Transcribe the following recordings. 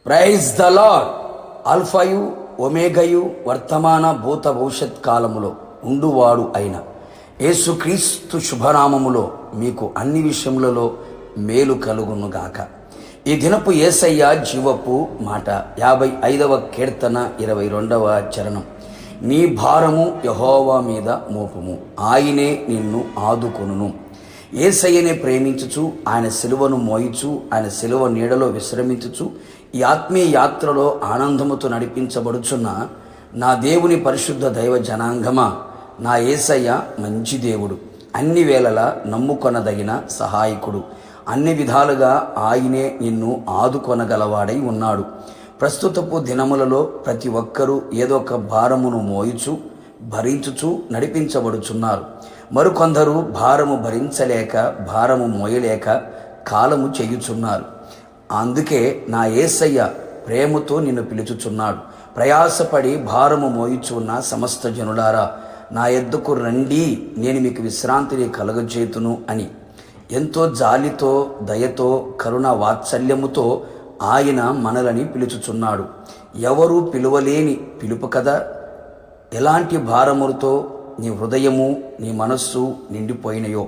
Praise the Lord. ఆల్ఫాయు ఒమేగయు వర్తమాన భూత భవిష్యత్ కాలములో ఉండువాడు అయిన యేసుక్రీస్తు శుభనామములో మీకు అన్ని విషయములలో మేలు కలుగునుగాక. ఈ దినపు యేసయ్య జీవపు మాట 55వ కీర్తన 22వ చరణం. నీ భారము యెహోవా మీద మోపుము, ఆయనే నిన్ను ఆదుకొనును. యేసయ్యనే ప్రేమించుచు, ఆయన సిలువను మోయిచు, ఆయన సిలువ నీడలో విశ్రమించుచు, ఈ ఆత్మీయ యాత్రలో ఆనందముతో నడిపించబడుచున్న నా దేవుని పరిశుద్ధ దైవ జనాంగమా, నా యేసయ్య మంచి దేవుడు, అన్ని వేళలా నమ్ముకొనదగిన సహాయకుడు, అన్ని విధాలుగా ఆయనే నిన్ను ఆదుకొనగలవాడై ఉన్నాడు. ప్రస్తుతపు దినములలో ప్రతి ఒక్కరూ ఏదో ఒక భారమును మోయుచు భరించుచు నడిపించబడుచున్నారు. మరికొందరు భారము భరించలేక, భారము మోయలేక కాలము చేయుచున్నారు. అందుకే నా యేసయ్య ప్రేమతో నిన్ను పిలుచుచున్నాడు. ప్రయాసపడి భారము మోయుచున్న సమస్త జనులారా, నా యొద్దకు రండి, నేను మీకు విశ్రాంతిని కలుగజేతును అని ఎంతో జాలితో, దయతో, కరుణ వాత్సల్యముతో ఆయన మనలని పిలుచుచున్నాడు. ఎవరు పిలువలేని పిలుపు కదా. ఎలాంటి భారములతో నీ హృదయము, నీ మనస్సు నిండిపోయినయో,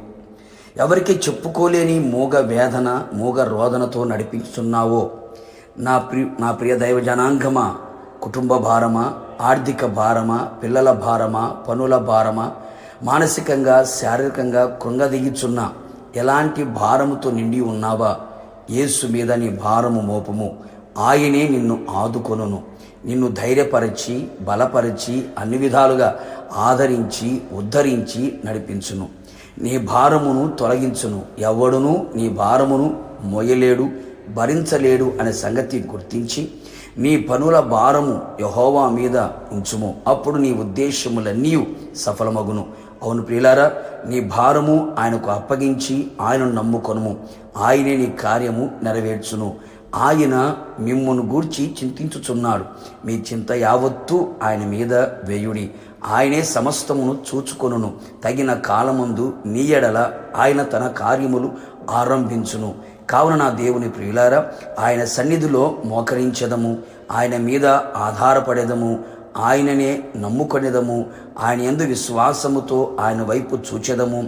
ఎవరికి చెప్పుకోలేని మూగ వేదన, మూగ రోదనతో నడిపిస్తున్నావో, నా ప్రియ దైవ జనాంగమా, కుటుంబ భారమా, ఆర్థిక భారమా, పిల్లల భారమా, పనుల భారమా, మానసికంగా శారీరకంగా కృంగదీయుచున్న ఎలాంటి భారముతో నిండి ఉన్నావా, యేసు మీద నీ భారము మోపము, ఆయనే నిన్ను ఆదుకొనును. నిన్ను ధైర్యపరిచి, బలపరిచి, అన్ని విధాలుగా ఆదరించి, ఉద్ధరించి నడిపించును. నీ భారమును తొలగించును. ఎవడును నీ భారమును మోయలేడు, భరించలేడు అనే సంగతి గుర్తించి నీ పనుల భారము యెహోవా మీద ఉంచుము. అప్పుడు నీ ఉద్దేశములన్నీ సఫలమగును. అవును ప్రియులారా, నీ భారము ఆయనకు అప్పగించి ఆయనను నమ్ముకొనుము. ఆయనే నీ కార్యము నెరవేర్చును. ఆయన మిమ్మును గూర్చి చింతించుచున్నాడు. మీ చింత యావత్తు ఆయన మీద వేయుడి. ఆయనే సమస్తమును చూచుకొనును. తగిన కాలమందు నీ ఎడల ఆయన తన కార్యములు ఆరంభించును. కావున నా దేవుని ప్రియులారా, ఆయన సన్నిధిలో మోకరించెదము, ఆయన మీద ఆధారపడేదము, ఆయననే నమ్ముకొనేదము, ఆయన యందు విశ్వాసముతో ఆయన వైపు చూచెదము.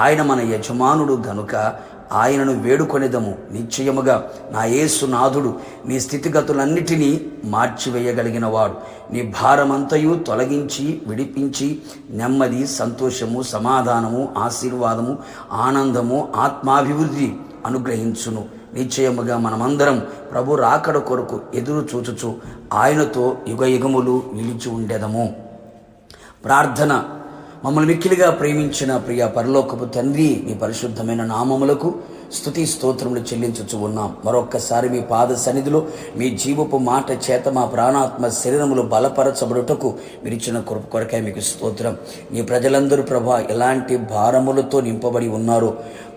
ఆయన మన యజమానుడు గనుక ఆయనను వేడుకొనేదము. నిశ్చయముగా నా యేసునాథుడు నీ స్థితిగతులన్నిటినీ మార్చివేయగలిగిన వాడు. నీ భారమంతయు తొలగించి, విడిపించి నెమ్మది, సంతోషము, సమాధానము, ఆశీర్వాదము, ఆనందము, ఆత్మాభివృద్ధి అనుగ్రహించును. నిశ్చయముగా మనమందరం ప్రభు రాకడ కొరకు ఎదురు చూచుచు ఆయనతో యుగయుగములు నిలిచి ఉండేదము. ప్రార్థన. మమ్మల్ని మిక్కిలిగా ప్రేమించిన ప్రియ పరలోకపు తండ్రి, నీ పరిశుద్ధమైన నామములకు స్తుతి స్తోత్రములు చెల్లించుచు ఉన్నాం. మరొక్కసారి మీ పాద సన్నిధిలో మీ జీవపు మాట చేత మా ప్రాణాత్మ శరీరములు బలపరచబడుటకు మీరిచ్చిన కృప కొరకే మీకు స్తోత్రం. నీ ప్రజలందరూ ప్రభా ఎలాంటి భారములతో నింపబడి ఉన్నారో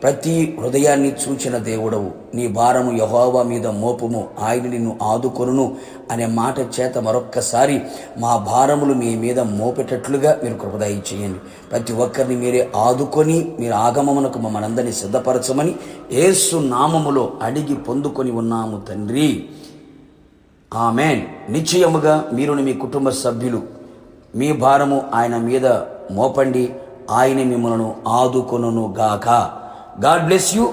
ప్రతి హృదయాన్ని చూచిన దేవుడవు. నీ భారము యెహోవా మీద మోపుము, ఆయన నిన్ను ఆదుకొనును అనే మాట చేత మరొక్కసారి మా భారములు మీ మీద మోపేటట్లుగా మీరు కృప దయచేయండి. ప్రతి ఒక్కరిని మీరే ఆదుకొని మీరు ఆగమమునకు మమ్మల్ని అందరినీ సిద్ధపరచమని యేసు నామములో అడిగి పొందుకొని ఉన్నాము తండ్రి, ఆమేన్. నిశ్చయముగా మీరుని మీ కుటుంబ సభ్యులు మీ భారము ఆయన మీద మోపండి, ఆయన మిమ్మలను ఆదుకొనును గాక. God bless you.